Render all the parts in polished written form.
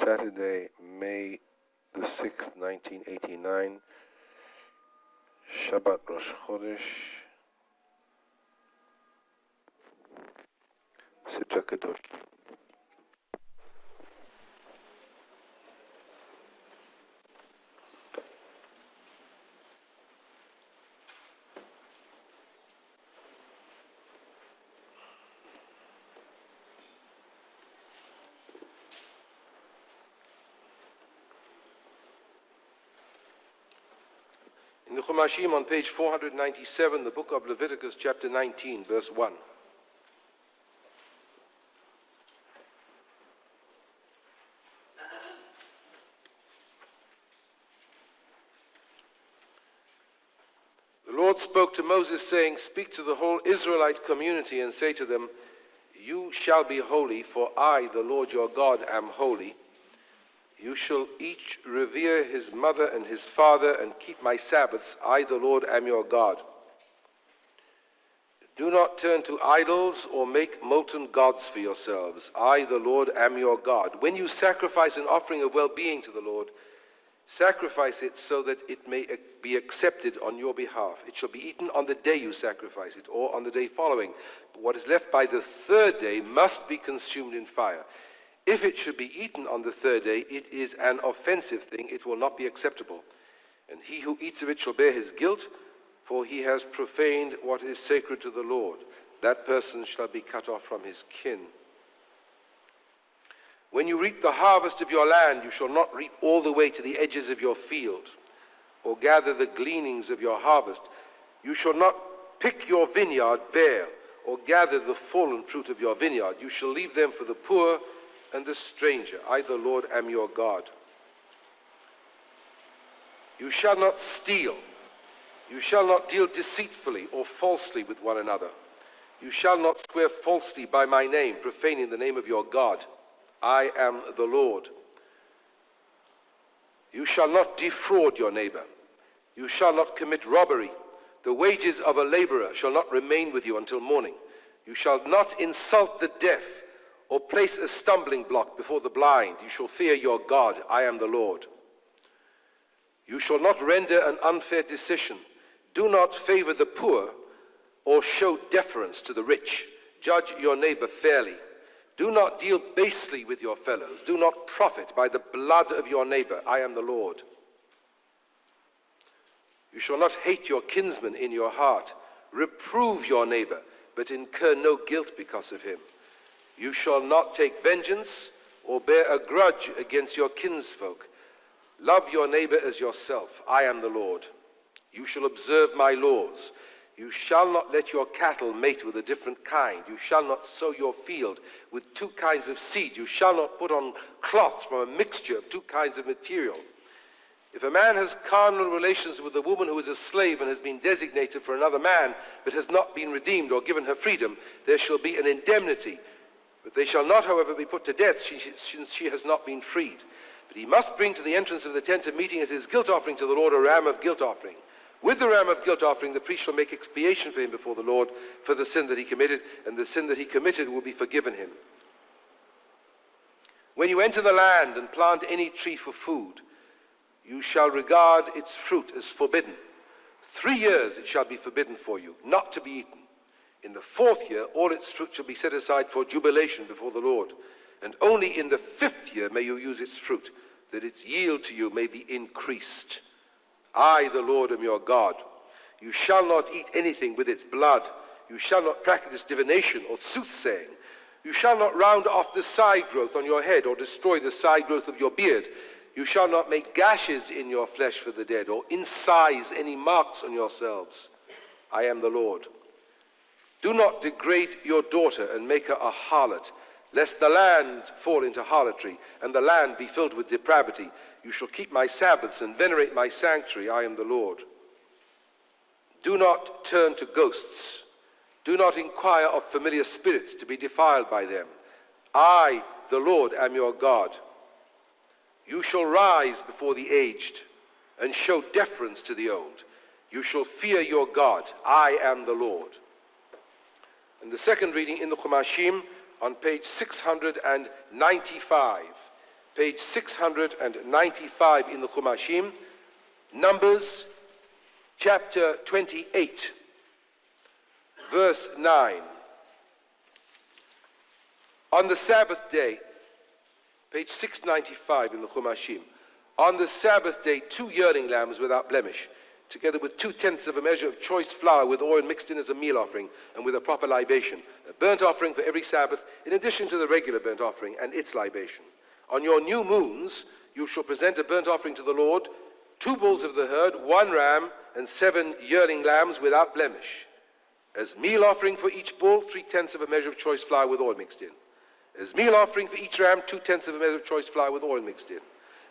Saturday, May the 6th, 1989, Shabbat Rosh Chodesh, Sitra Kadosh. In the Chumashim on page 497, the book of Leviticus, chapter 19, verse 1. The Lord spoke to Moses, saying, "Speak to the whole Israelite community and say to them, you shall be holy, for I, the Lord your God, am holy. You shall each revere his mother and his father and keep my Sabbaths. I, the Lord, am your God. Do not turn to idols or make molten gods for yourselves. I, the Lord, am your God. When you sacrifice an offering of well-being to the Lord, sacrifice it so that it may be accepted on your behalf. It shall be eaten on the day you sacrifice it, or on the day following. But what is left by the third day must be consumed in fire. If it should be eaten on the third day, it is an offensive thing. It will not be acceptable. And he who eats of it shall bear his guilt, for he has profaned what is sacred to the Lord. That person shall be cut off from his kin. When you reap the harvest of your land, you shall not reap all the way to the edges of your field, or gather the gleanings of your harvest. You shall not pick your vineyard bare, or gather the fallen fruit of your vineyard. You shall leave them for the poor and the stranger. I, the Lord, am your God. You shall not steal. You shall not deal deceitfully or falsely with one another. You shall not swear falsely by my name, profaning the name of your God. I am the Lord. You shall not defraud your neighbor. You shall not commit robbery. The wages of a laborer shall not remain with you until morning. You shall not insult the deaf, or place a stumbling block before the blind. You shall fear your God. I am the Lord. You shall not render an unfair decision. Do not favor the poor or show deference to the rich. Judge your neighbor fairly. Do not deal basely with your fellows. Do not profit by the blood of your neighbor. I am the Lord. You shall not hate your kinsman in your heart. Reprove your neighbor, but incur no guilt because of him. You shall not take vengeance or bear a grudge against your kinsfolk. Love your neighbor as yourself. I am the Lord. You shall observe my laws. You shall not let your cattle mate with a different kind. You shall not sow your field with two kinds of seed. You shall not put on cloths from a mixture of two kinds of material. If a man has carnal relations with a woman who is a slave and has been designated for another man, but has not been redeemed or given her freedom, there shall be an indemnity. But they shall not, however, be put to death, since she has not been freed. But he must bring to the entrance of the tent of meeting as his guilt offering to the Lord a ram of guilt offering. With the ram of guilt offering, the priest shall make expiation for him before the Lord for the sin that he committed, and the sin that he committed will be forgiven him. When you enter the land and plant any tree for food, you shall regard its fruit as forbidden. 3 years it shall be forbidden for you, not to be eaten. In the 4th year, all its fruit shall be set aside for jubilation before the Lord. And only in the 5th year may you use its fruit, that its yield to you may be increased. I, the Lord, am your God. You shall not eat anything with its blood. You shall not practice divination or soothsaying. You shall not round off the side growth on your head or destroy the side growth of your beard. You shall not make gashes in your flesh for the dead or incise any marks on yourselves. I am the Lord. Do not degrade your daughter and make her a harlot, lest the land fall into harlotry and the land be filled with depravity. You shall keep my Sabbaths and venerate my sanctuary. I am the Lord. Do not turn to ghosts. Do not inquire of familiar spirits to be defiled by them. I, the Lord, am your God. You shall rise before the aged and show deference to the old. You shall fear your God. I am the Lord. And the second reading in the Chumashim on page 695. page 695 in the Chumashim, Numbers chapter 28, verse 9. On the Sabbath day, page 695 in the Chumashim, on the Sabbath day 2 yearling lambs without blemish, together with 2/10 of a measure of choice flour with oil mixed in as a meal offering and with a proper libation, a burnt offering for every Sabbath, in addition to the regular burnt offering and its libation. On your new moons, you shall present a burnt offering to the Lord, 2 bulls of the herd, 1 ram, and 7 yearling lambs without blemish. As meal offering for each bull, 3/10 of a measure of choice flour with oil mixed in. As meal offering for each ram, 2/10 of a measure of choice flour with oil mixed in.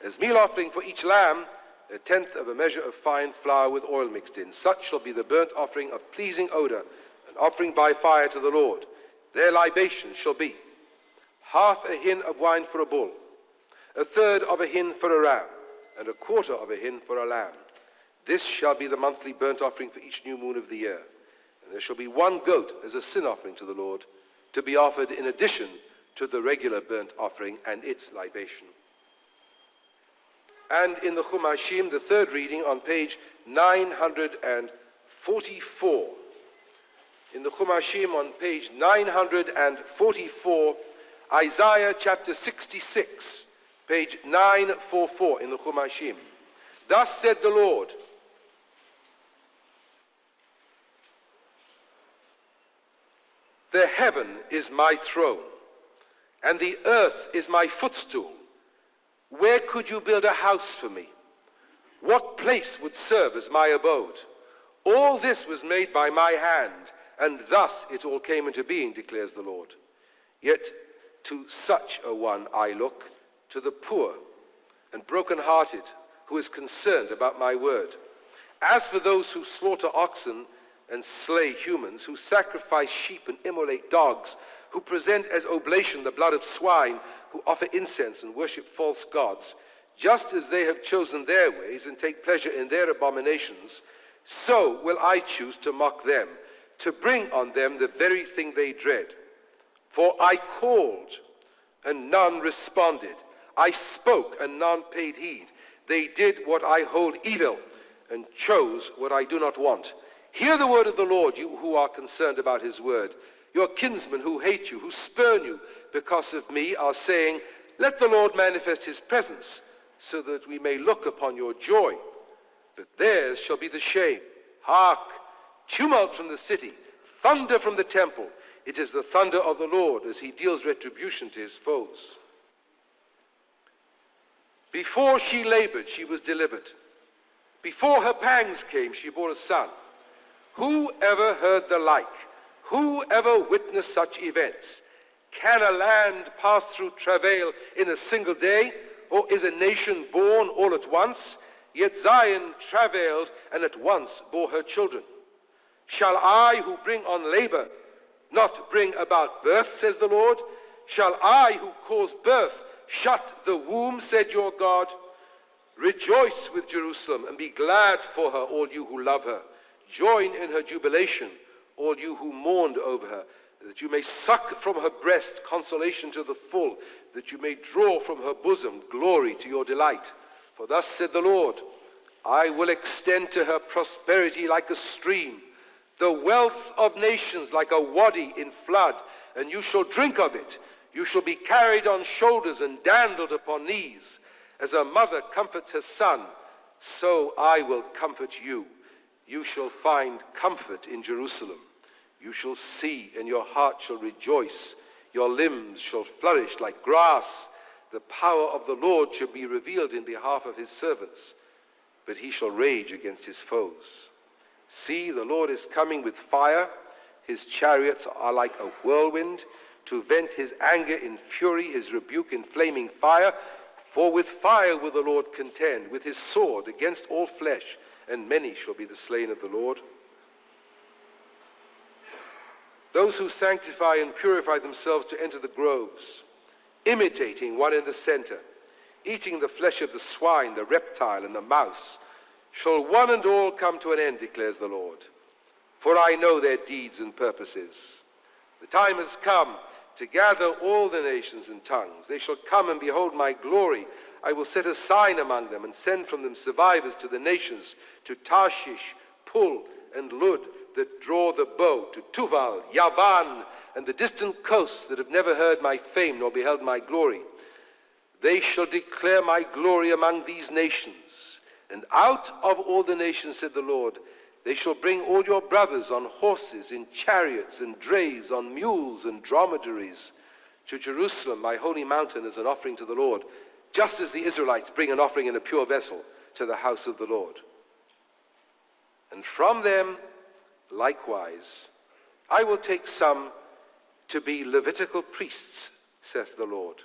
As meal offering for each lamb, 1/10 of a measure of fine flour with oil mixed in. Such shall be the burnt offering of pleasing odor, an offering by fire to the Lord. Their libation shall be 1/2 a hin of wine for a bull, 1/3 of a hin for a ram, and 1/4 of a hin for a lamb. This shall be the monthly burnt offering for each new moon of the year. And there shall be 1 goat as a sin offering to the Lord, to be offered in addition to the regular burnt offering and its libation. And in the Chumashim, the 3rd reading on page 944. In the Chumashim on page 944, Isaiah chapter 66, page 944 in the Chumashim. Thus said the Lord, the heaven is my throne, and the earth is my footstool. Where could you build a house for me? What place would serve as my abode? All this was made by my hand, and thus it all came into being, declares the Lord. Yet to such a one I look, to the poor and broken-hearted, who is concerned about my word. As for those who slaughter oxen and slay humans, who sacrifice sheep and immolate dogs, who present as oblation the blood of swine, who offer incense and worship false gods, just as they have chosen their ways and take pleasure in their abominations, so will I choose to mock them, to bring on them the very thing they dread. For I called, and none responded. I spoke, and none paid heed. They did what I hold evil, and chose what I do not want. Hear the word of the Lord, you who are concerned about his word. Your kinsmen who hate you, who spurn you because of me, are saying, let the Lord manifest his presence, so that we may look upon your joy. But theirs shall be the shame. Hark! Tumult from the city, thunder from the temple. It is the thunder of the Lord as he deals retribution to his foes. Before she labored, she was delivered. Before her pangs came, she bore a son. Who ever heard the like? Who ever witnessed such events? Can a land pass through travail in a single day? Or is a nation born all at once? Yet Zion travailed and at once bore her children. Shall I, who bring on labor, not bring about birth, says the Lord? Shall I, who cause birth, shut the womb, said your God? Rejoice with Jerusalem and be glad for her, all you who love her. Join in her jubilation, all you who mourned over her, that you may suck from her breast consolation to the full, that you may draw from her bosom glory to your delight. For thus said the Lord, I will extend to her prosperity like a stream, the wealth of nations like a wadi in flood, and you shall drink of it. You shall be carried on shoulders and dandled upon knees. As a mother comforts her son, so I will comfort you. You shall find comfort in Jerusalem. You shall see, and your heart shall rejoice. Your limbs shall flourish like grass. The power of the Lord shall be revealed in behalf of his servants, but he shall rage against his foes. See, the Lord is coming with fire. His chariots are like a whirlwind, to vent his anger in fury, his rebuke in flaming fire. For with fire will the Lord contend, with his sword against all flesh, and many shall be the slain of the Lord. Those who sanctify and purify themselves to enter the groves, imitating one in the center, eating the flesh of the swine, the reptile, and the mouse, shall one and all come to an end, declares the Lord. For I know their deeds and purposes. The time has come, to gather all the nations and tongues. They shall come and behold my glory. I will set a sign among them and send from them survivors to the nations, to Tarshish, Pul, and Lud, that draw the bow, to Tuval, Yavan, and the distant coasts that have never heard my fame nor beheld my glory. They shall declare my glory among these nations. And out of all the nations, said the Lord, they shall bring all your brothers on horses, in chariots and drays, on mules and dromedaries, to Jerusalem, my holy mountain, as an offering to the Lord, just as the Israelites bring an offering in a pure vessel to the house of the Lord. And from them, likewise, I will take some to be Levitical priests, saith the Lord.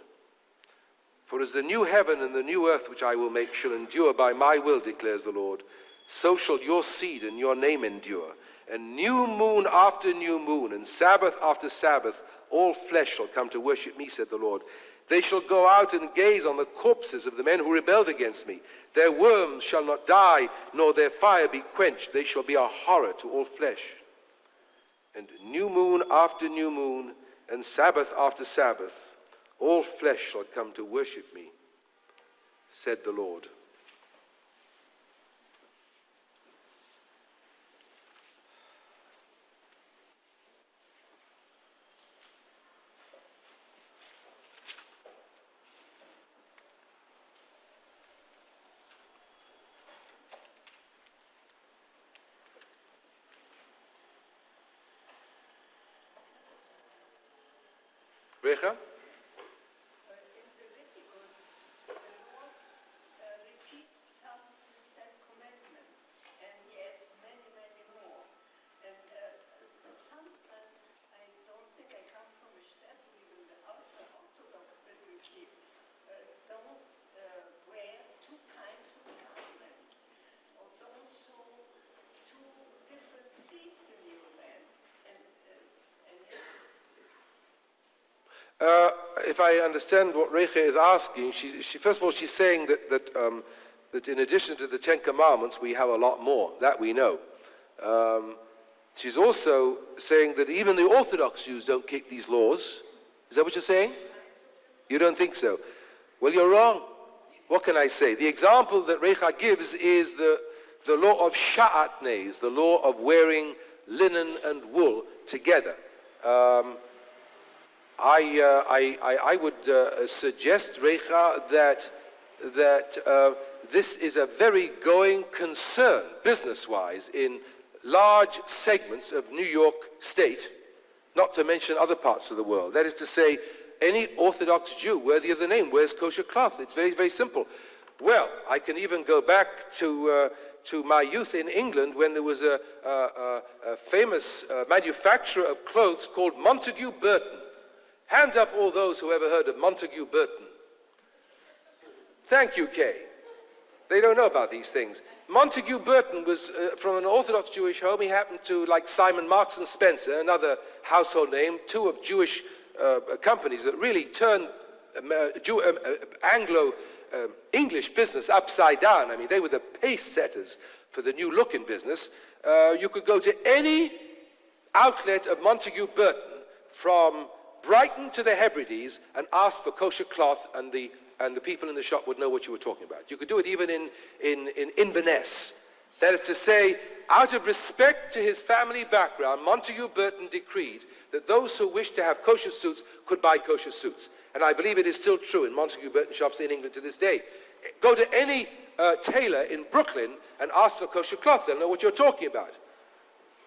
For as the new heaven and the new earth which I will make shall endure by my will, declares the Lord, so shall your seed and your name endure. And new moon after new moon, and Sabbath after Sabbath, all flesh shall come to worship me, said the Lord. They shall go out and gaze on the corpses of the men who rebelled against me. Their worms shall not die, nor their fire be quenched. They shall be a horror to all flesh. And new moon after new moon, and Sabbath after Sabbath, all flesh shall come to worship me, said the Lord. Recha? If I understand what Recha is asking, she first of all, she's saying that in addition to the Ten Commandments, we have a lot more. That we know. She's also saying that even the Orthodox Jews don't keep these laws. Is that what you're saying? You don't think so? Well, you're wrong. What can I say? The example that Recha gives is the law of sha'atnez, the law of wearing linen and wool together. I would suggest, Recha, that this is a very going concern, business-wise, in large segments of New York State, not to mention other parts of the world. That is to say, any Orthodox Jew worthy of the name wears kosher cloth. It's very, very simple. Well, I can even go back to my youth in England when there was a famous manufacturer of clothes called Montague Burton. Hands up all those who ever heard of Montague Burton. Thank you, Kay. They don't know about these things. Montague Burton was from an Orthodox Jewish home. He happened to, like Simon Marks and Spencer, another household name, two of Jewish companies that really turned Anglo-English business upside down. I mean, they were the pace setters for the new look in business. You could go to any outlet of Montague Burton from Brighton to the Hebrides and ask for kosher cloth, and the people in the shop would know what you were talking about. You could do it even in Inverness. That is to say, out of respect to his family background, Montague Burton decreed that those who wished to have kosher suits could buy kosher suits. And I believe it is still true in Montague Burton shops in England to this day. Go to any tailor in Brooklyn and ask for kosher cloth. They'll know what you're talking about.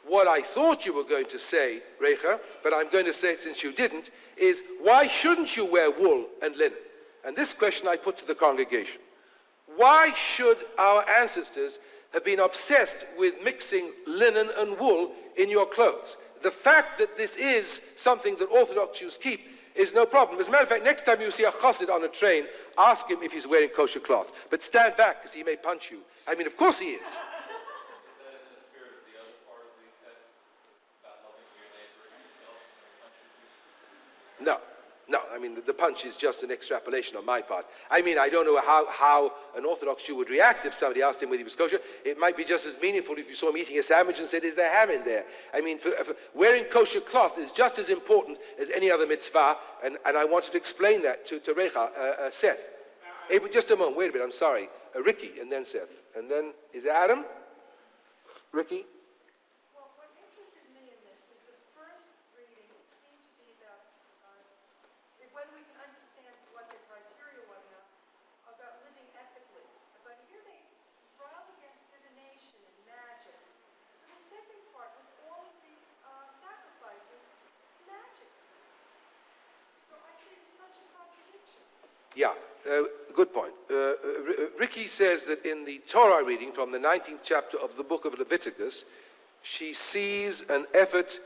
What I thought you were going to say, Recha, but I'm going to say it since you didn't, is why shouldn't you wear wool and linen? And this question I put to the congregation. Why should our ancestors have been obsessed with mixing linen and wool in your clothes? The fact that this is something that Orthodox Jews keep is no problem. As a matter of fact, next time you see a chassid on a train, ask him if he's wearing kosher cloth. But stand back, because he may punch you. I mean, of course he is. No. I mean, the punch is just an extrapolation on my part. I mean, I don't know how an Orthodox Jew would react if somebody asked him whether he was kosher. It might be just as meaningful if you saw him eating a sandwich and said, is there ham in there? I mean, for wearing kosher cloth is just as important as any other mitzvah, and I wanted to explain that to Seth. Hey, but just a moment, wait a minute, I'm sorry. Ricky, and then Seth. And then, is it Adam? Ricky? Well, what interested me in this is the first reading seemed to be about whether we can understand what the criteria was about living ethically. But here they filed against divination and magic. And the second part, with all of the sacrifices, magic. So I see it's such a contradiction. Yeah, good point. Ricky says that in the Torah reading from the 19th chapter of the book of Leviticus, she sees an effort,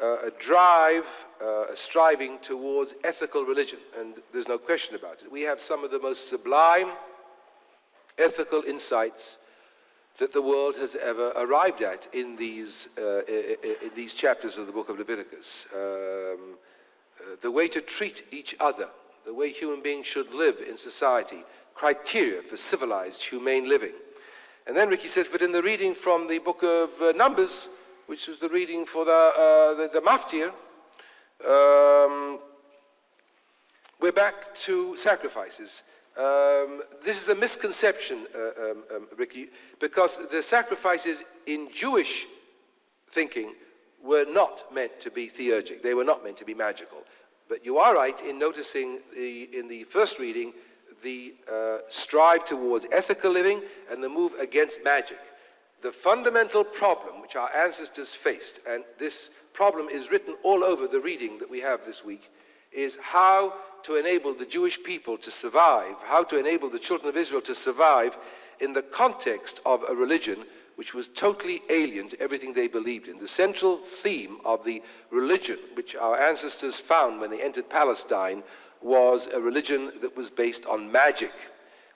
a drive, a striving towards ethical religion, and there's no question about it. We have some of the most sublime ethical insights that the world has ever arrived at in these chapters of the book of Leviticus. The way to treat each other, the way human beings should live in society, criteria for civilized, humane living. And then Ricky says, but in the reading from the book of Numbers, which was the reading for the Maftir, we're back to sacrifices. This is a misconception, Ricky, because the sacrifices in Jewish thinking were not meant to be theurgic. They were not meant to be magical. But you are right in noticing in the first reading the strive towards ethical living and the move against magic. The fundamental problem which our ancestors faced, and this problem is written all over the reading that we have this week, is how to enable the Jewish people to survive, how to enable the children of Israel to survive in the context of a religion which was totally alien to everything they believed in. The central theme of the religion which our ancestors found when they entered Palestine was a religion that was based on magic.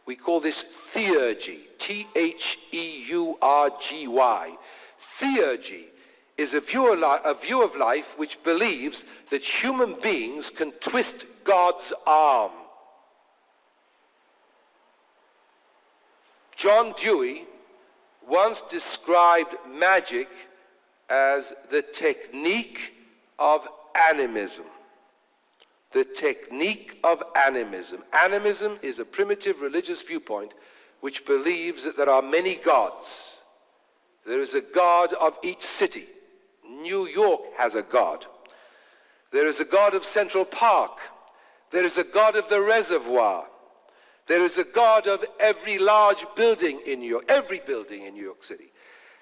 We call this theurgy, Theurgy. Theurgy is a view of life which believes that human beings can twist God's arm. John Dewey once described magic as the technique of animism. The technique of animism. Animism is a primitive religious viewpoint which believes that there are many gods. There is a god of each city. New York has a god. There is a god of Central Park. There is a god of the reservoir. There is a god of every large building in New York, every building in New York City.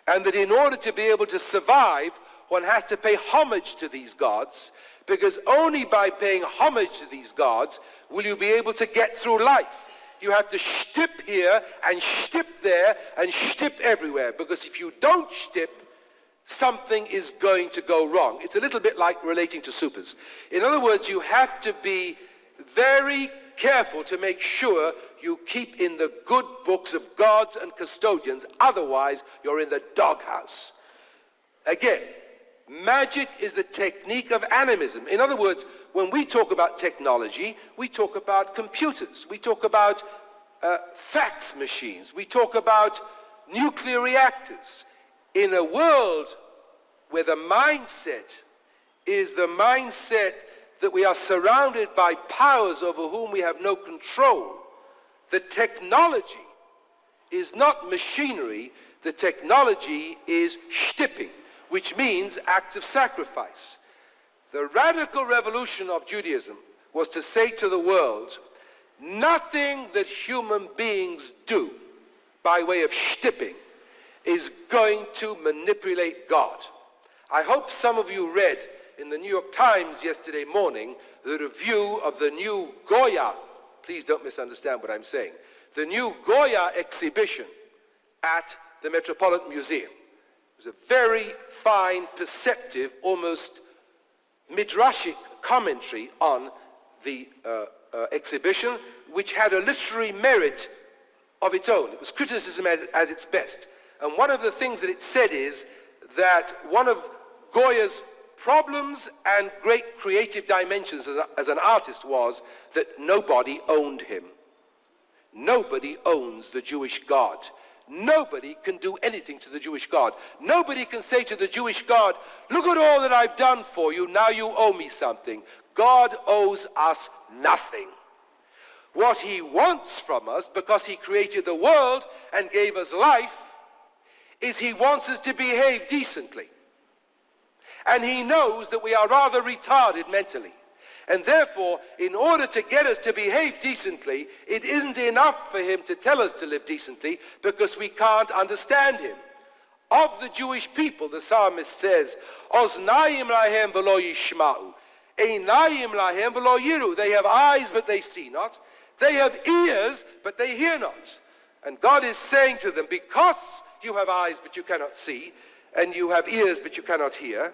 And that in order to be able to survive, one has to pay homage to these gods, because only by paying homage to these gods will you be able to get through life. You have to shtip here and shtip there and shtip everywhere, because if you don't shtip, something is going to go wrong. It's a little bit like relating to supers. In other words, you have to be very careful to make sure you keep in the good books of gods and custodians, otherwise you're in the doghouse. Again, magic is the technique of animism. In other words, when we talk about technology, we talk about computers, we talk about fax machines, we talk about nuclear reactors. In a world where the mindset is the mindset that we are surrounded by powers over whom we have no control, the technology is not machinery, the technology is shtipping, which means acts of sacrifice. The radical revolution of Judaism was to say to the world, nothing that human beings do by way of shtipping is going to manipulate God. I hope some of you read in the New York Times yesterday morning the review of the new Goya, please don't misunderstand what I'm saying, the new Goya exhibition at the Metropolitan Museum. It was a very fine, perceptive, almost midrashic commentary on the exhibition, which had a literary merit of its own. It was criticism at its best. And one of the things that it said is that one of Goya's problems and great creative dimensions as an artist was that nobody owned him. Nobody owns the Jewish God. Nobody can do anything to the Jewish God. Nobody can say to the Jewish God, look at all that I've done for you, now you owe me something. God owes us nothing. What he wants from us, because he created the world and gave us life, is he wants us to behave decently. And he knows that we are rather retarded mentally. And therefore, in order to get us to behave decently, it isn't enough for him to tell us to live decently because we can't understand him. Of the Jewish people, the psalmist says, Oznayim lahem v'lo yishma'u, einayim lahem v'lo yiru. They have eyes, but they see not. They have ears, but they hear not. And God is saying to them, because you have eyes, but you cannot see, and you have ears, but you cannot hear,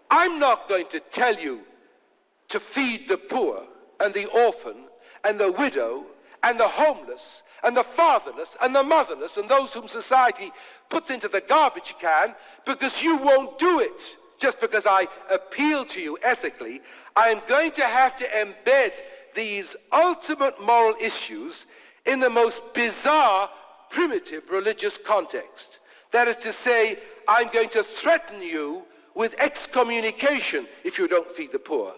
I'm not going to tell you to feed the poor and the orphan and the widow and the homeless and the fatherless and the motherless and those whom society puts into the garbage can, because you won't do it just because I appeal to you ethically. I am going to have to embed these ultimate moral issues in the most bizarre, primitive religious context. That is to say, I'm going to threaten you with excommunication if you don't feed the poor.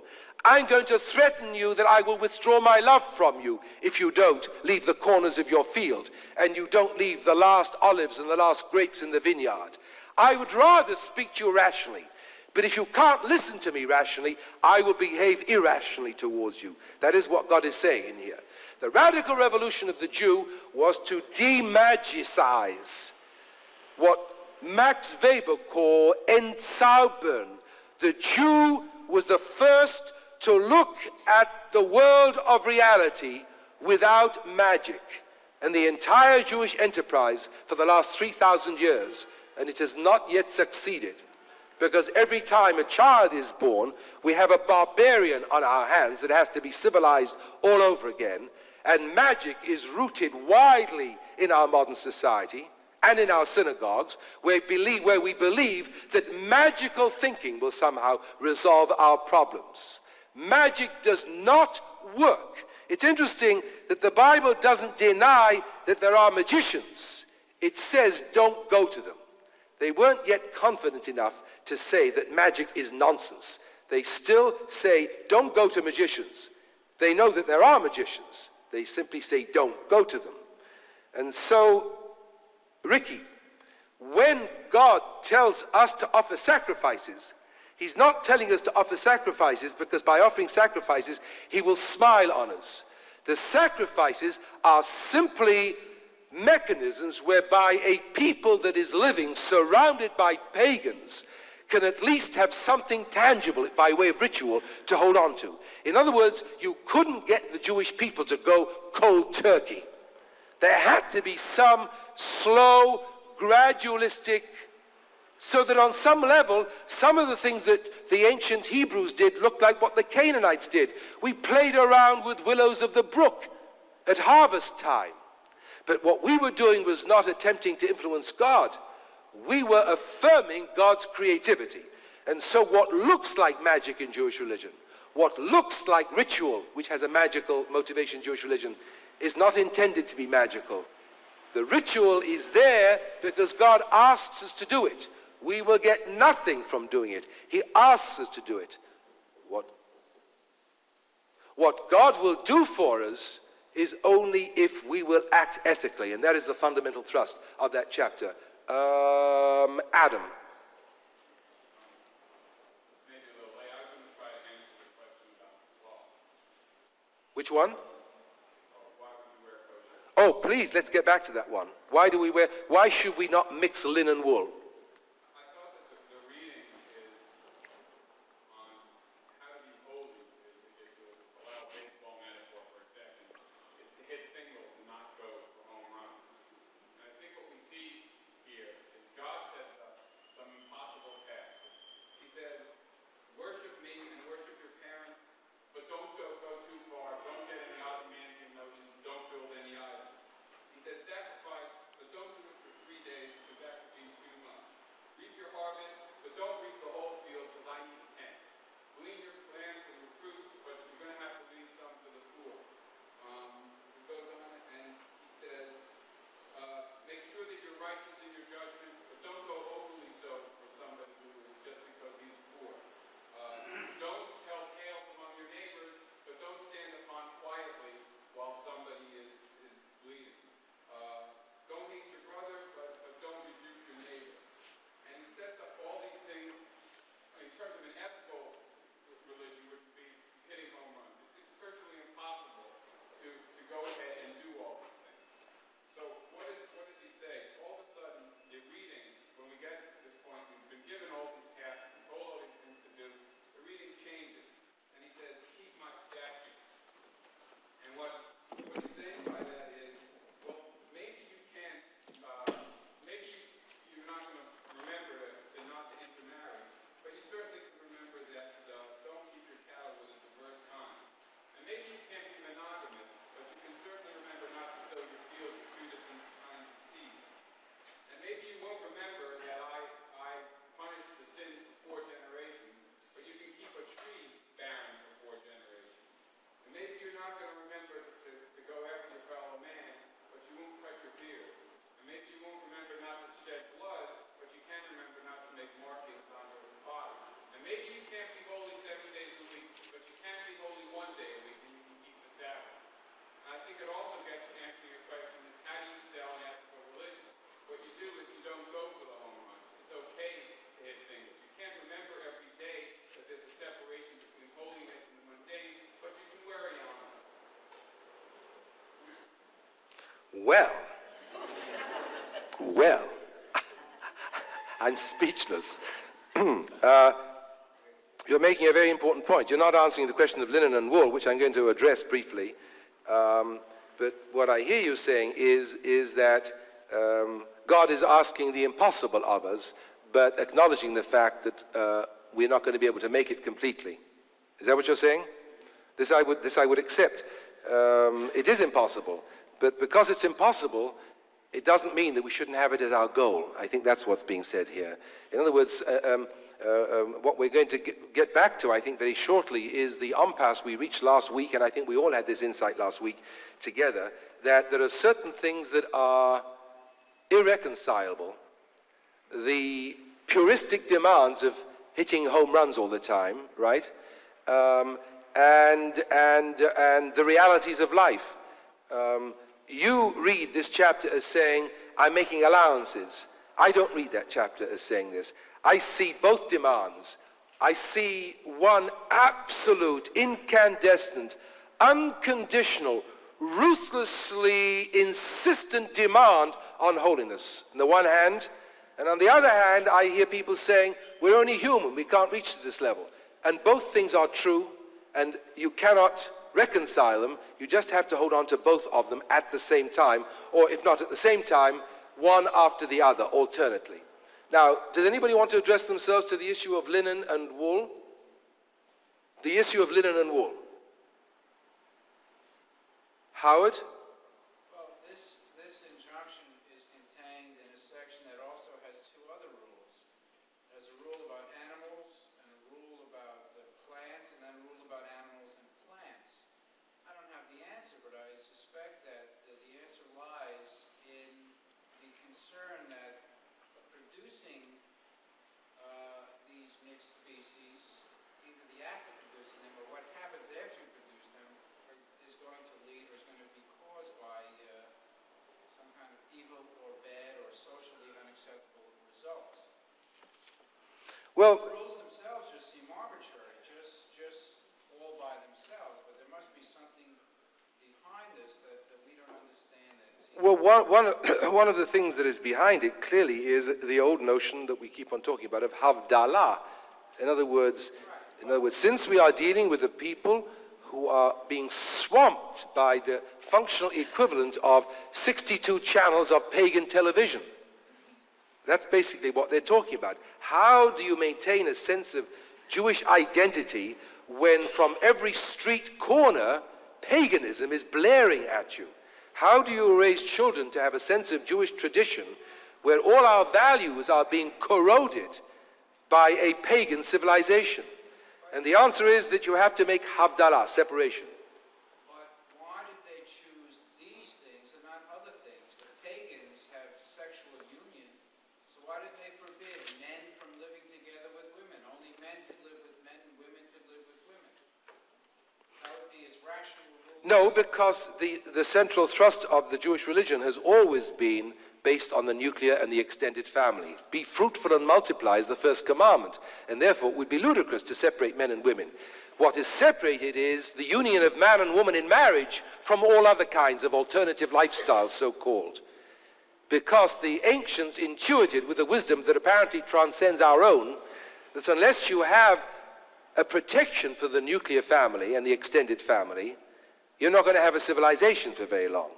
I'm going to threaten you that I will withdraw my love from you if you don't leave the corners of your field and you don't leave the last olives and the last grapes in the vineyard. I would rather speak to you rationally. But if you can't listen to me rationally, I will behave irrationally towards you. That is what God is saying in here. The radical revolution of the Jew was to demagicize, what Max Weber called entzaubern. The Jew was the first to look at the world of reality without magic. And the entire Jewish enterprise for the last 3,000 years, and it has not yet succeeded. Because every time a child is born, we have a barbarian on our hands that has to be civilized all over again. And magic is rooted widely in our modern society and in our synagogues, where we believe that magical thinking will somehow resolve our problems. Magic does not work. It's interesting that the Bible doesn't deny that there are magicians. It says don't go to them. They weren't yet confident enough to say that magic is nonsense. They still say don't go to magicians. They know that there are magicians. They simply say don't go to them. And so, Ricky, when God tells us to offer sacrifices, he's not telling us to offer sacrifices because by offering sacrifices, he will smile on us. The sacrifices are simply mechanisms whereby a people that is living surrounded by pagans can at least have something tangible by way of ritual to hold on to. In other words, you couldn't get the Jewish people to go cold turkey. There had to be some slow, gradualistic, so that on some level, some of the things that the ancient Hebrews did looked like what the Canaanites did. We played around with willows of the brook at harvest time. But what we were doing was not attempting to influence God. We were affirming God's creativity. And so what looks like magic in Jewish religion, what looks like ritual, which has a magical motivation in Jewish religion, is not intended to be magical. The ritual is there because God asks us to do it. We will get nothing from doing it. He asks us to do it. What God will do for us is only if we will act ethically, and that is the fundamental thrust of that chapter. Adam. Which one? Oh, please, let's get back to that one. Why should we not mix linen wool? Well, well, I'm speechless. You're making a very important point. You're not answering the question of linen and wool, which I'm going to address briefly. But what I hear you saying is that God is asking the impossible of us, but acknowledging the fact that we're not going to be able to make it completely. Is that what you're saying? This I would accept. It is impossible, but because it's impossible, it doesn't mean that we shouldn't have it as our goal. I think that's what's being said here. In other words, what we're going to get back to, I think, very shortly is the impasse we reached last week, and I think we all had this insight last week together, that there are certain things that are irreconcilable. The puristic demands of hitting home runs all the time, right? And the realities of life. You read this chapter as saying, I'm making allowances. I don't read that chapter as saying this. I see both demands. I see one absolute, incandescent, unconditional, ruthlessly insistent demand on holiness on the one hand, and on the other hand, I hear people saying, we're only human, we can't reach to this level. And both things are true, and you cannot reconcile them. You just have to hold on to both of them at the same time, or if not at the same time, one after the other, alternately. Now, does anybody want to address themselves to the issue of linen and wool? The issue of linen and wool. Howard? Well, this injunction is contained in a section that also has two other rules. There's a rule about animals and a rule about the plants, and then a rule about animals and plants. I don't have the answer, but I suspect that the answer lies in the concern that producing these mixed species, either the act of producing them or what happens after you produce them, is going to lead or is going to be caused by some kind of evil or bad or socially unacceptable results. Well, the rules themselves just seem arbitrary, just all by themselves, but there must be something behind this that we don't understand. Well, one of the things that is behind it clearly is the old notion that we keep on talking about of Havdalah. In other words, since we are dealing with a people who are being swamped by the functional equivalent of 62 channels of pagan television. That's basically what they're talking about. How do you maintain a sense of Jewish identity when from every street corner paganism is blaring at you? How do you raise children to have a sense of Jewish tradition where all our values are being corroded by a pagan civilization? And the answer is that you have to make Havdalah, separation. But why did they choose these things and not other things? The pagans have sexual union, so why did they forbid men from living together with women? Only men could live with men and women could live with women. That would be as rational a rule. No, because the central thrust of the Jewish religion has always been based on the nuclear and the extended family. Be fruitful and multiply is the first commandment, and therefore it would be ludicrous to separate men and women. What is separated is the union of man and woman in marriage from all other kinds of alternative lifestyles, so-called. Because the ancients intuited with a wisdom that apparently transcends our own, that unless you have a protection for the nuclear family and the extended family, you're not going to have a civilization for very long.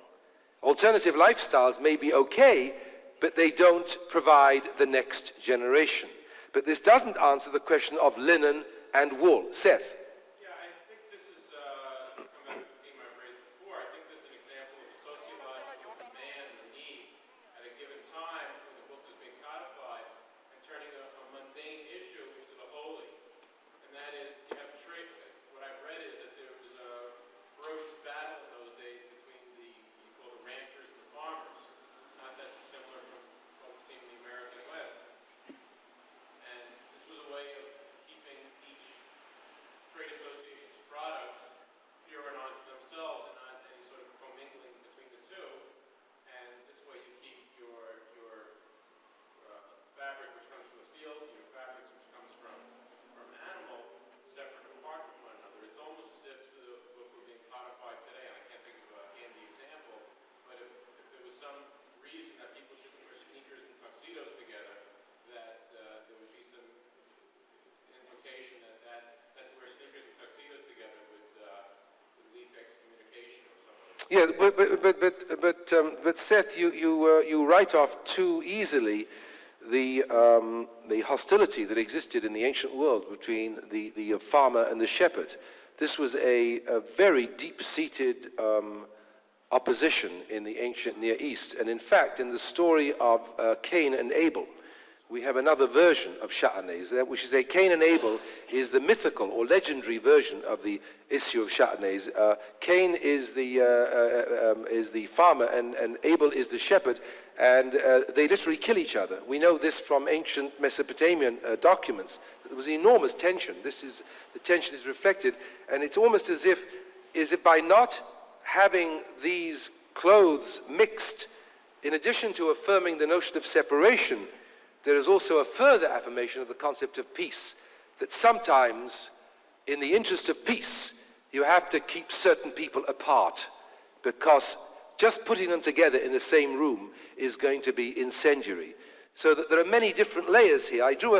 Alternative lifestyles may be okay, but they don't provide the next generation. But this doesn't answer the question of linen and wool. Seth? Yeah, I think this is, come back to the theme I've raised before, I think this is an example of sociological demand and need at a given time when the book is being codified and turning a mundane issue into the holy. And that is, you have trade, what I've read is that there was a ferocious battle in those days between the ranchers and the farmers, not that dissimilar from what we see in the American West. And this was a way of keeping each Yeah, but Seth, you write off too easily the hostility that existed in the ancient world between the farmer and the shepherd. This was a very deep-seated opposition in the ancient Near East. And in fact, in the story of Cain and Abel, we have another version of Sha'anez, which is Cain and Abel is the mythical or legendary version of the issue of Sha'anez. Cain is the farmer and Abel is the shepherd, and they literally kill each other. We know this from ancient Mesopotamian documents. There was enormous tension. The tension is reflected, and it's almost as if by not having these clothes mixed, in addition to affirming the notion of separation, there is also a further affirmation of the concept of peace, that sometimes, in the interest of peace, you have to keep certain people apart, because just putting them together in the same room is going to be incendiary. So that there are many different layers here. I drew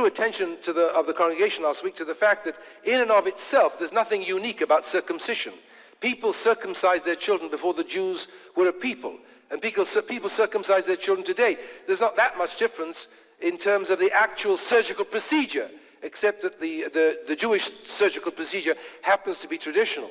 attention of the congregation last week to the fact that in and of itself, there's nothing unique about circumcision. People circumcised their children before the Jews were a people. And people circumcise their children today. There's not that much difference in terms of the actual surgical procedure, except that the Jewish surgical procedure happens to be traditional.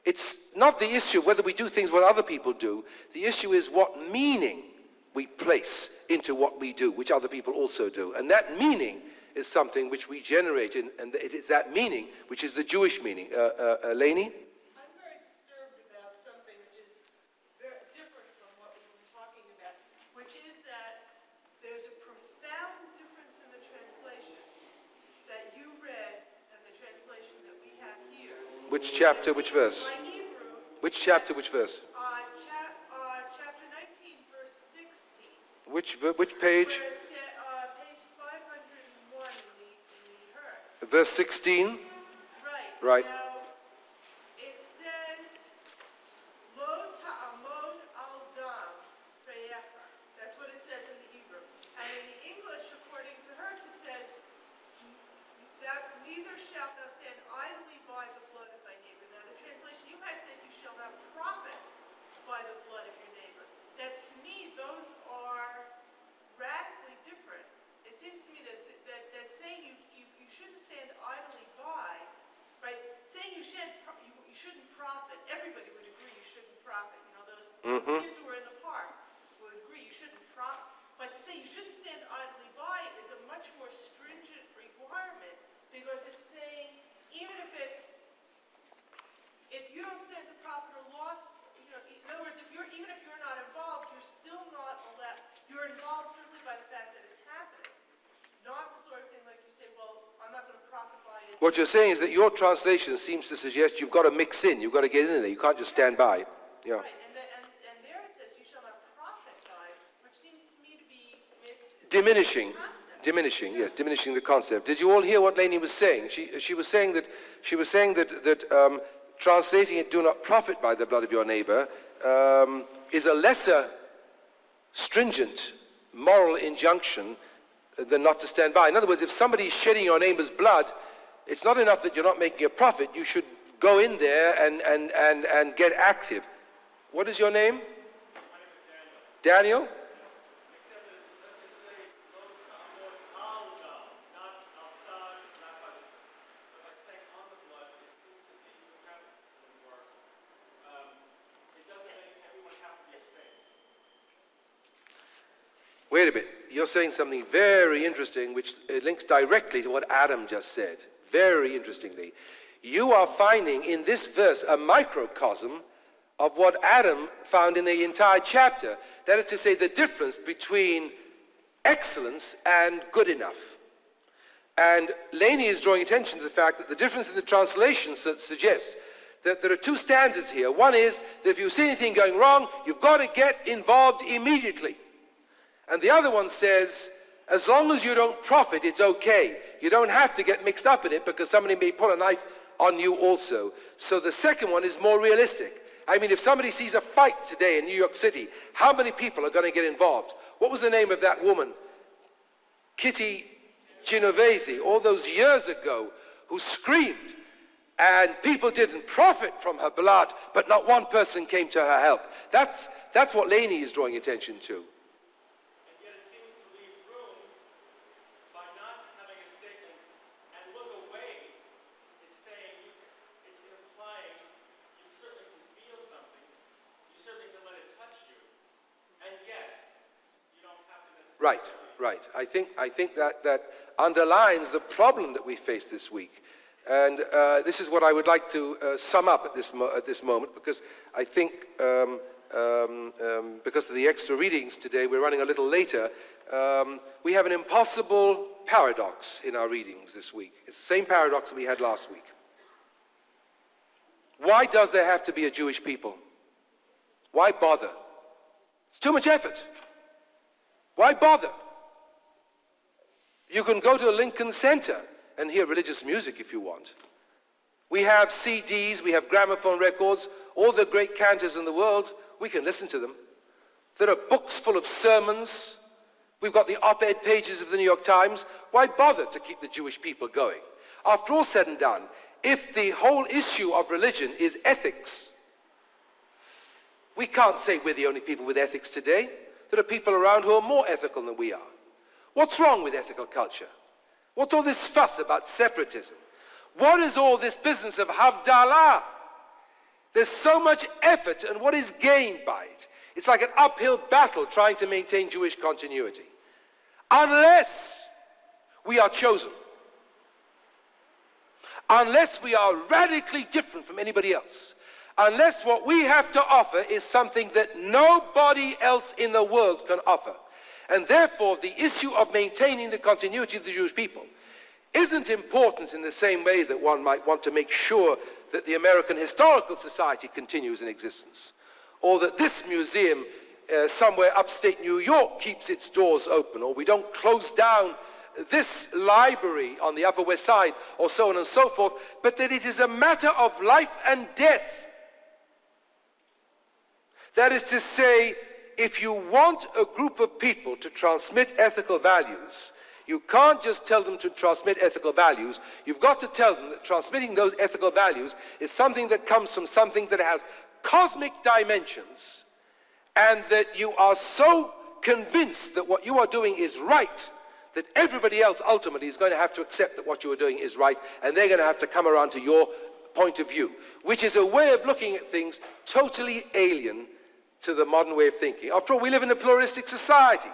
It's not the issue of whether we do things what other people do. The issue is what meaning we place into what we do, which other people also do. And that meaning is something which we generate, and it is that meaning which is the Jewish meaning. Lainey? Which chapter, which verse? Which chapter, which verse? Chapter 19, verse 16. Which page? Page 501 in the Verse 16? Right. Now, it says, Lo ta'amod al dam fe'echa. That's what it says in the Hebrew. And in the English, according to her, it says, that neither shalt thou stand idly by the blood of thy neighbor. Now, the translation you might say, you shall not profit by the blood of your neighbor. That to me, those are radically different. It seems to me that saying you shouldn't stand idly by, right? Saying you shouldn't profit. Everybody would agree you shouldn't profit. You know, those kids who were in the park would agree you shouldn't profit. But to say you shouldn't stand idly by is a much more stringent requirement, because it's saying, even if you don't stand to profit or loss, you know, in other words, even if you're not involved, you're still not allowed. You're involved simply by the fact that it's happening, not the sort of thing like you say, well, I'm not going to profit by it. What you're saying is that your translation seems to suggest you've got to mix in, you've got to get in there, you can't just stand by. Yeah. Right, and there it says, you shall not profit by, which seems to me to be Diminishing, yes, diminishing the concept. Did you all hear what Lainey was saying? She was saying that translating it, "Do not profit by the blood of your neighbor," is a lesser stringent moral injunction than not to stand by. In other words, if somebody's shedding your neighbor's blood, it's not enough that you're not making a profit. You should go in there and get active. What is your name? Daniel? Wait a bit, you're saying something very interesting which links directly to what Adam just said. Very interestingly. You are finding in this verse a microcosm of what Adam found in the entire chapter. That is to say, the difference between excellence and good enough. And Lainey is drawing attention to the fact that the difference in the translation suggests that there are two standards here. One is that if you see anything going wrong, you've got to get involved immediately. And the other one says, as long as you don't profit, it's okay. You don't have to get mixed up in it because somebody may pull a knife on you also. So the second one is more realistic. I mean, if somebody sees a fight today in New York City, how many people are going to get involved? What was the name of that woman? Kitty Genovese, all those years ago, who screamed And people didn't profit from her blood, but not one person came to her help. That's what Laney is drawing attention to. And yet it seems to leave room by not having a statement and look away. It's saying, it's implying you certainly can feel something, you certainly can let it touch you, and yet you don't have to necessarily. Right. I think that underlines the problem that we face this week. And this is what I would like to sum up at this moment, because I think because of the extra readings today, we're running a little later. We have an impossible paradox in our readings this week. It's the same paradox that we had last week. Why does there have to be a Jewish people? Why bother? It's too much effort. Why bother? You can go to Lincoln Center and hear religious music if you want. We have CDs, we have gramophone records, all the great cantors in the world, we can listen to them. There are books full of sermons. We've got the op-ed pages of the New York Times. Why bother to keep the Jewish people going? After all said and done, if the whole issue of religion is ethics, we can't say we're the only people with ethics today. There are people around who are more ethical than we are. What's wrong with ethical culture? What's all this fuss about separatism? What is all this business of Havdalah? There's so much effort, and what is gained by it? It's like an uphill battle trying to maintain Jewish continuity. Unless we are chosen. Unless we are radically different from anybody else. Unless what we have to offer is something that nobody else in the world can offer. And therefore, the issue of maintaining the continuity of the Jewish people isn't important in the same way that one might want to make sure that the American Historical Society continues in existence, or that this museum somewhere upstate New York keeps its doors open, or we don't close down this library on the Upper West Side, or so on and so forth, but that it is a matter of life and death. That is to say, if you want a group of people to transmit ethical values, you can't just tell them to transmit ethical values. You've got to tell them that transmitting those ethical values is something that comes from something that has cosmic dimensions, and that you are so convinced that what you are doing is right, that everybody else ultimately is going to have to accept that what you are doing is right, and they're going to have to come around to your point of view, which is a way of looking at things totally alien to the modern way of thinking. After all, we live in a pluralistic society.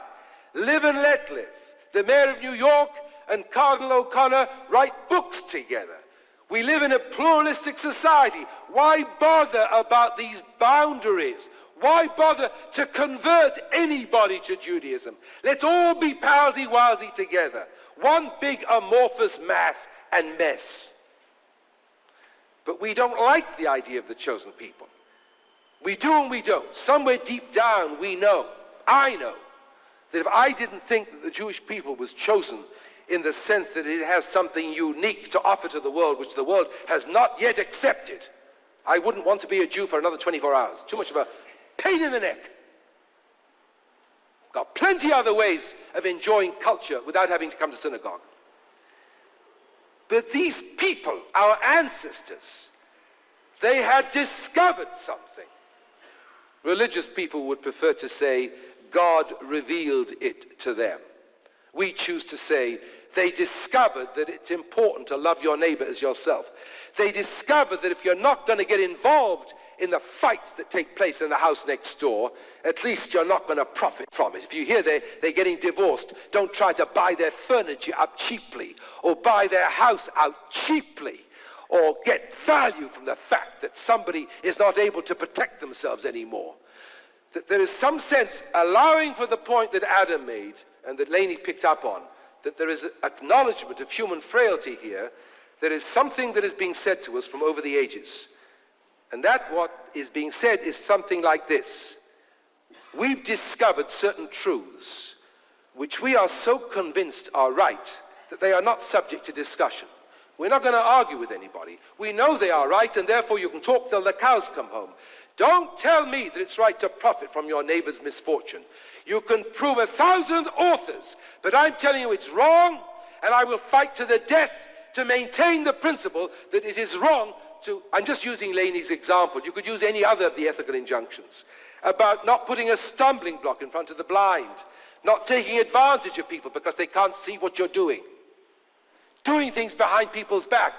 Live and let live. The mayor of New York and Cardinal O'Connor write books together. We live in a pluralistic society. Why bother about these boundaries? Why bother to convert anybody to Judaism? Let's all be palsy-walsy together. One big amorphous mass and mess. But we don't like the idea of the chosen people. We do and we don't. Somewhere deep down we know, I know, that if I didn't think that the Jewish people was chosen in the sense that it has something unique to offer to the world, which the world has not yet accepted, I wouldn't want to be a Jew for another 24 hours. Too much of a pain in the neck. Got plenty other ways of enjoying culture without having to come to synagogue. But these people, our ancestors, they had discovered something. Religious people would prefer to say, God revealed it to them. We choose to say, they discovered that it's important to love your neighbor as yourself. They discovered that if you're not going to get involved in the fights that take place in the house next door, at least you're not going to profit from it. If you hear they're getting divorced, don't try to buy their furniture up cheaply, or buy their house out cheaply, or get value from the fact that somebody is not able to protect themselves anymore. That there is some sense allowing for the point that Adam made and that Laney picked up on, that there is an acknowledgement of human frailty here. There is something that is being said to us from over the ages. And that what is being said is something like this. We've discovered certain truths which we are so convinced are right that they are not subject to discussion. We're not going to argue with anybody. We know they are right, and therefore you can talk till the cows come home. Don't tell me that it's right to profit from your neighbor's misfortune. You can prove 1,000 authors, but I'm telling you it's wrong, and I will fight to the death to maintain the principle that it is wrong to, I'm just using Laney's example, you could use any other of the ethical injunctions, about not putting a stumbling block in front of the blind, not taking advantage of people because they can't see what you're doing things behind people's back.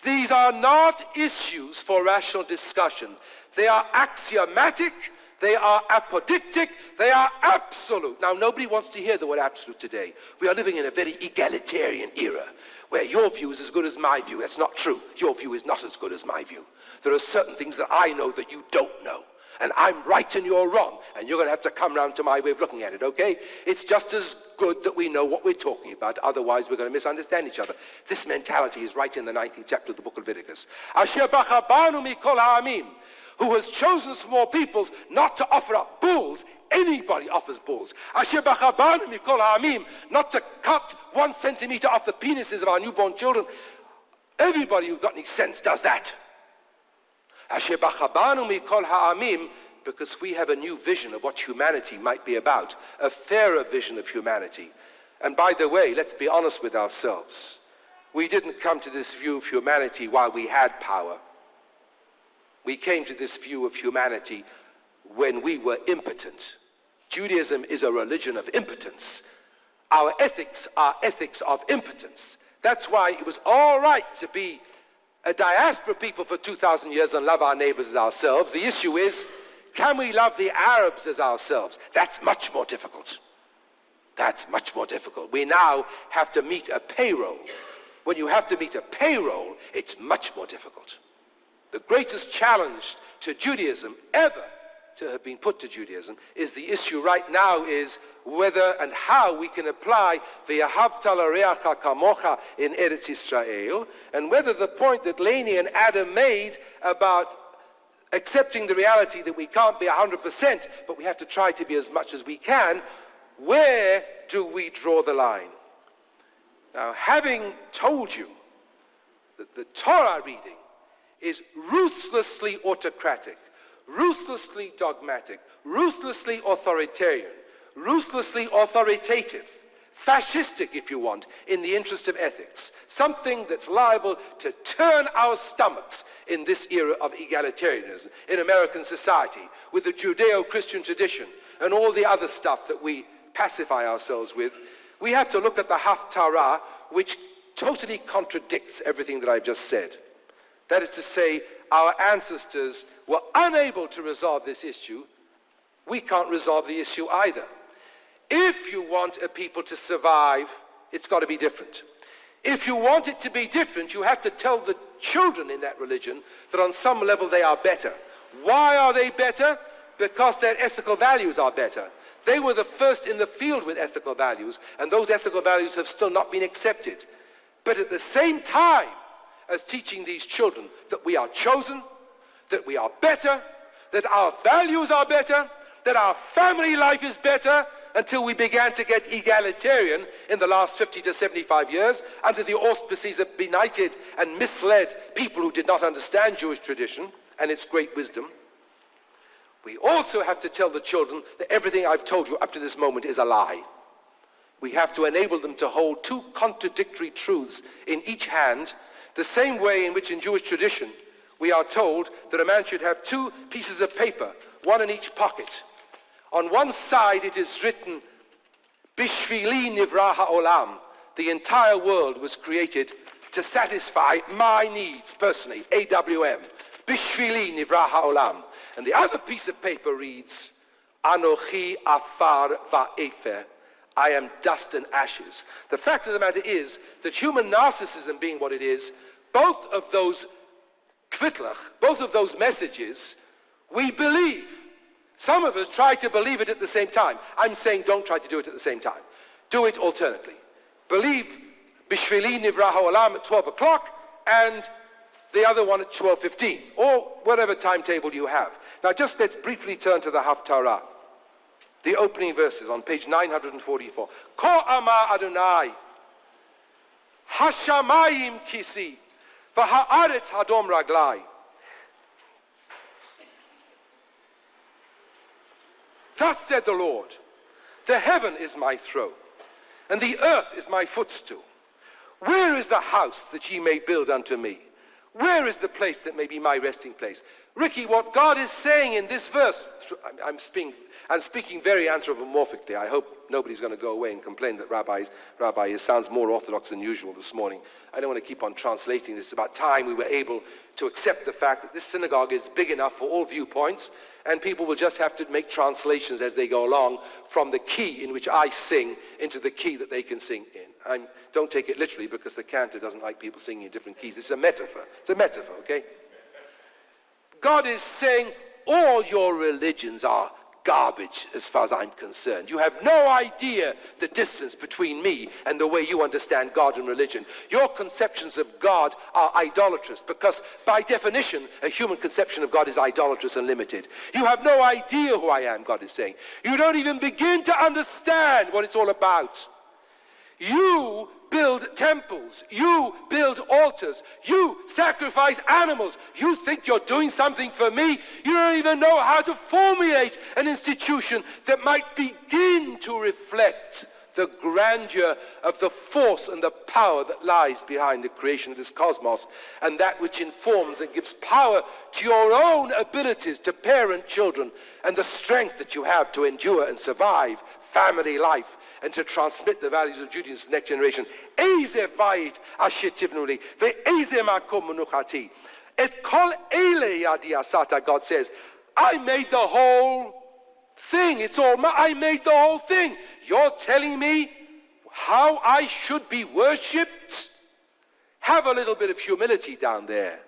These are not issues for rational discussion. They are axiomatic, they are apodictic, they are absolute. Now, nobody wants to hear the word absolute today. We are living in a very egalitarian era where your view is as good as my view. That's not true. Your view is not as good as my view. There are certain things that I know that you don't know. And I'm right and you're wrong. And you're going to have to come round to my way of looking at it, okay? It's just as good that we know what we're talking about. Otherwise, we're going to misunderstand each other. This mentality is right in the 19th chapter of the book of Leviticus. Asher bachabanu mikol ha'amim, who has chosen from all peoples not to offer up bulls. Anybody offers bulls. Asher bachabanu mikol ha'amim, not to cut 1 centimeter off the penises of our newborn children. Everybody who's got any sense does that. Asher bachabanu mikol ha'amim, because we have a new vision of what humanity might be about, a fairer vision of humanity. And by the way, let's be honest with ourselves. We didn't come to this view of humanity while we had power. We came to this view of humanity when we were impotent. Judaism is a religion of impotence. Our ethics are ethics of impotence. That's why it was all right to be a diaspora people for 2,000 years and love our neighbors as ourselves. The issue is, can we love the Arabs as ourselves? That's much more difficult. That's much more difficult. We now have to meet a payroll. When you have to meet a payroll, it's much more difficult. The greatest challenge to Judaism ever to have been put to Judaism is the issue right now is whether and how we can apply V'yahavta l'reacha kamocha in Eretz Yisrael, and whether the point that Laney and Adam made about accepting the reality that we can't be 100%, but we have to try to be as much as we can, where do we draw the line? Now, having told you that the Torah reading is ruthlessly autocratic, ruthlessly dogmatic, ruthlessly authoritarian, ruthlessly authoritative, fascistic, if you want, in the interest of ethics, something that's liable to turn our stomachs in this era of egalitarianism in American society, with the Judeo-Christian tradition and all the other stuff that we pacify ourselves with. We have to look at the Haftarah, which totally contradicts everything that I've just said. That is to say, our ancestors were unable to resolve this issue. We can't resolve the issue either. If you want a people to survive, it's got to be different. If you want it to be different, you have to tell the children in that religion that on some level they are better. Why are they better? Because their ethical values are better. They were the first in the field with ethical values, and those ethical values have still not been accepted. But at the same time as teaching these children that we are chosen, that we are better, that our values are better, that our family life is better, until we began to get egalitarian in the last 50 to 75 years under the auspices of benighted and misled people who did not understand Jewish tradition and its great wisdom. We also have to tell the children that everything I've told you up to this moment is a lie. We have to enable them to hold two contradictory truths in each hand, the same way in which in Jewish tradition we are told that a man should have 2 pieces of paper, one in each pocket. On one side it is written, Bishvili nivra ha'olam, the entire world was created to satisfy my needs personally, AWM. Bishvili nivra ha'olam. And the other piece of paper reads, Anochi afar va'efer, I am dust and ashes. The fact of the matter is that human narcissism being what it is, both of those kvitlach, both of those messages, we believe. Some of us try to believe it at the same time. I'm saying don't try to do it at the same time. Do it alternately. Believe Bishvili Nivra Ha'olam at 12 o'clock and the other one at 12:15, or whatever timetable you have. Now just let's briefly turn to the Haftarah. The opening verses on page 944. Ko ama Adonai, Hashamayim kisi, v'ha'aretz hadom raglai. Thus said the Lord, the heaven is my throne, and the earth is my footstool. Where is the house that ye may build unto me? Where is the place that may be my resting place? Ricky, what God is saying in this verse, I'm speaking very anthropomorphically. I hope nobody's going to go away and complain that Rabbi sounds more orthodox than usual this morning. I don't want to keep on translating this. It's about time we were able to accept the fact that this synagogue is big enough for all viewpoints, and people will just have to make translations as they go along from the key in which I sing into the key that they can sing in. Don't take it literally, because the cantor doesn't like people singing in different keys. It's a metaphor. It's a metaphor, okay? God is saying all your religions are garbage as far as I'm concerned. You have no idea the distance between me and the way you understand God and religion. Your conceptions of God are idolatrous, because by definition, a human conception of God is idolatrous and limited. You have no idea who I am, God is saying. You don't even begin to understand what it's all about. You build temples. You build altars. You sacrifice animals. You think you're doing something for me. You don't even know how to formulate an institution that might begin to reflect the grandeur of the force and the power that lies behind the creation of this cosmos, and that which informs and gives power to your own abilities to parent children, and the strength that you have to endure and survive family life, and to transmit the values of Judaism to the next generation. Eze vayit asher tibnu li, ve'eze makom menuchati. Et kol ele yadi asata, God says, I made the whole thing. It's all I made the whole thing. You're telling me how I should be worshipped? Have a little bit of humility down there.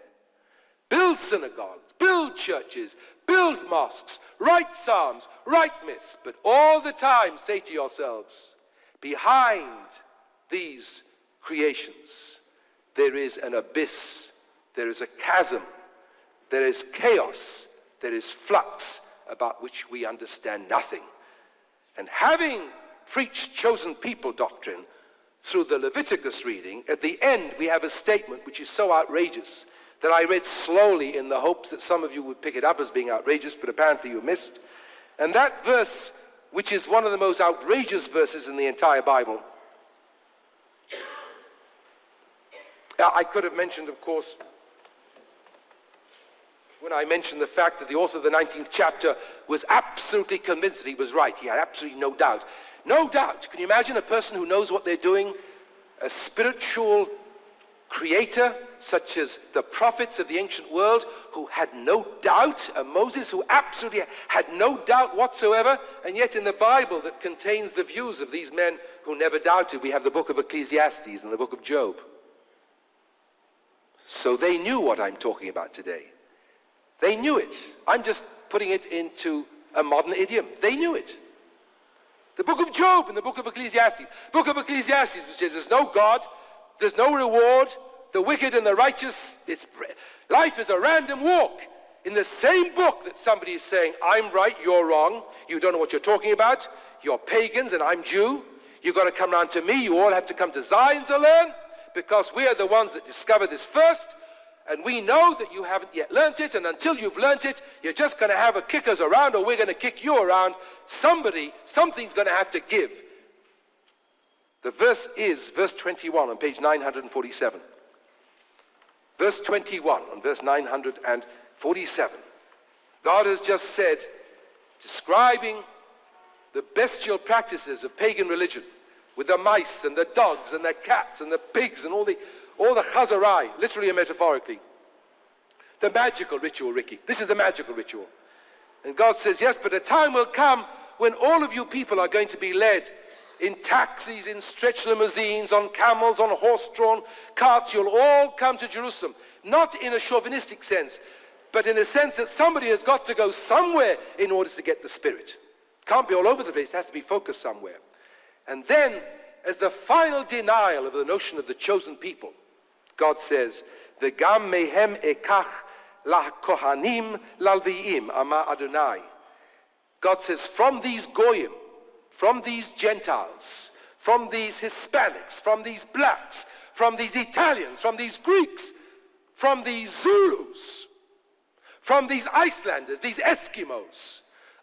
Build synagogues, build churches, build mosques, write psalms, write myths, but all the time say to yourselves, behind these creations there is an abyss, there is a chasm, there is chaos, there is flux about which we understand nothing. And having preached chosen people doctrine through the Leviticus reading, at the end we have a statement which is so outrageous that I read slowly in the hopes that some of you would pick it up as being outrageous, but apparently you missed. And that verse, which is one of the most outrageous verses in the entire Bible, I could have mentioned, of course, when I mentioned the fact that the author of the 19th chapter was absolutely convinced that he was right. He had absolutely no doubt. No doubt. Can you imagine a person who knows what they're doing? A spiritual creator, such as the prophets of the ancient world, who had no doubt, Moses, who absolutely had no doubt whatsoever, and yet in the Bible that contains the views of these men who never doubted, we have the book of Ecclesiastes and the book of Job. So they knew what I'm talking about today. They knew it. I'm just putting it into a modern idiom. They knew it. The book of Job and the book of Ecclesiastes. Book of Ecclesiastes, which says there's no God, there's no reward, the wicked and the righteous, life is a random walk. In the same book that somebody is saying, I'm right, you're wrong, you don't know what you're talking about, you're pagans and I'm Jew, you've got to come round to me, you all have to come to Zion to learn, because we are the ones that discovered this first, and we know that you haven't yet learnt it, and until you've learnt it, you're just going to have a kick us around, or we're going to kick you around. Something's going to have to give. The verse is verse 21 on page 947. Verse 21 on verse 947. God has just said, describing the bestial practices of pagan religion, with the mice and the dogs and the cats and the pigs and all the chazarai, literally and metaphorically. The magical ritual, Ricky. This is the magical ritual. And God says, yes, but a time will come when all of you people are going to be led in taxis, in stretch limousines, on camels, on horse-drawn carts. You'll all come to Jerusalem. Not in a chauvinistic sense, but in a sense that somebody has got to go somewhere in order to get the Spirit. Can't be all over the place. It has to be focused somewhere. And then, as the final denial of the notion of the chosen people, God says, "V'gam mehem ekach la kohanim lalviim ama Adonai." God says, from these goyim, from these Gentiles, from these Hispanics, from these blacks, from these Italians, from these Greeks, from these Zulus, from these Icelanders, these Eskimos,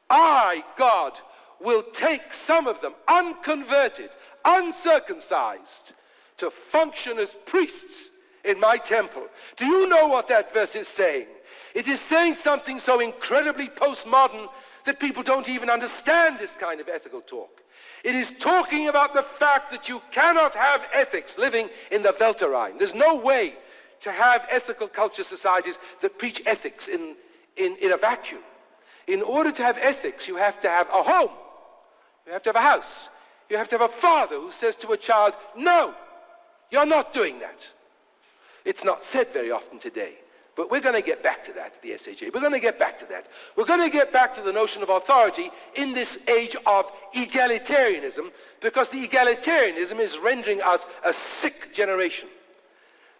I, God, will take some of them, unconverted, uncircumcised, to function as priests in my temple. Do you know what that verse is saying? It is saying something so incredibly postmodern that people don't even understand this kind of ethical talk. It is talking about the fact that you cannot have ethics living in the Weltrein. There's no way to have ethical culture societies that preach ethics in a vacuum. In order to have ethics, you have to have a home. You have to have a house. You have to have a father who says to a child, no, you're not doing that. It's not said very often today. But we're going to get back to that, the SAJ. We're going to get back to that. We're going to get back to the notion of authority in this age of egalitarianism, because the egalitarianism is rendering us a sick generation.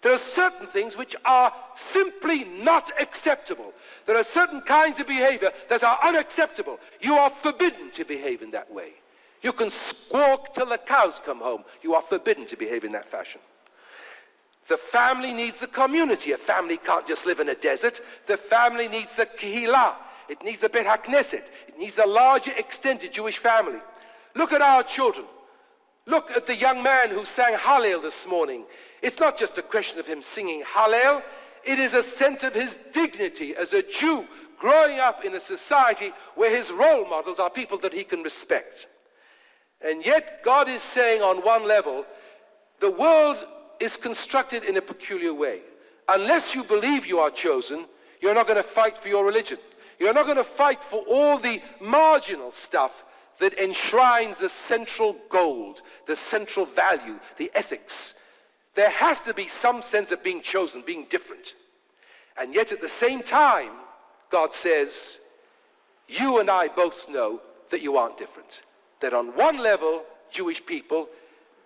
There are certain things which are simply not acceptable. There are certain kinds of behavior that are unacceptable. You are forbidden to behave in that way. You can squawk till the cows come home. You are forbidden to behave in that fashion. The family needs the community. A family can't just live in a desert. The family needs the kehillah. It needs the Bet HaKnesset. It needs the larger extended Jewish family. Look at our children. Look at the young man who sang Hallel this morning. It's not just a question of him singing Hallel. It is a sense of his dignity as a Jew growing up in a society where his role models are people that he can respect. And yet God is saying on one level, the world is constructed in a peculiar way. Unless you believe you are chosen, you're not going to fight for your religion. You're not going to fight for all the marginal stuff that enshrines the central gold, the central value, the ethics. There has to be some sense of being chosen, being different. And yet at the same time, God says, you and I both know that you aren't different. That on one level, Jewish people,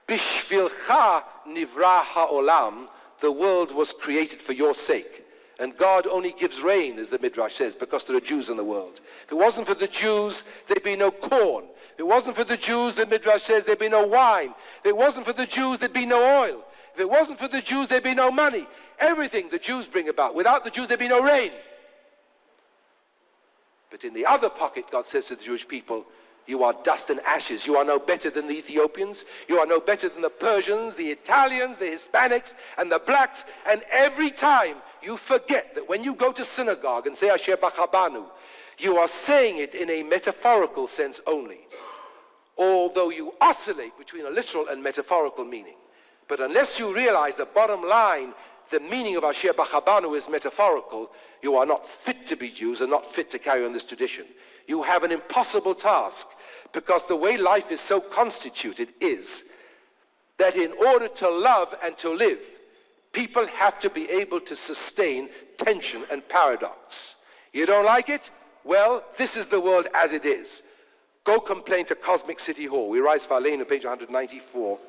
Bishvilcha nivra ha'olam, the world was created for your sake. And God only gives rain, as the Midrash says, because there are Jews in the world. If it wasn't for the Jews, there'd be no corn. If it wasn't for the Jews, the Midrash says, there'd be no wine. If it wasn't for the Jews, there'd be no oil. If it wasn't for the Jews, there'd be no money. Everything the Jews bring about. Without the Jews, there'd be no rain. But in the other pocket, God says to the Jewish people, you are dust and ashes. You are no better than the Ethiopians. You are no better than the Persians, the Italians, the Hispanics, and the blacks. And every time you forget that when you go to synagogue and say Asher Bachabanu, you are saying it in a metaphorical sense only. Although you oscillate between a literal and metaphorical meaning. But unless you realize the bottom line, the meaning of Asher Bachabanu is metaphorical, you are not fit to be Jews and not fit to carry on this tradition. You have an impossible task, because the way life is so constituted is that in order to love and to live, people have to be able to sustain tension and paradox. You don't like it? Well, this is the world as it is. Go complain to Cosmic City Hall. We rise for Aleinu, page 194.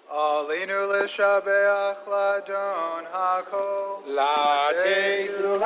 Alinu l'shabeach ladon hakol. Latei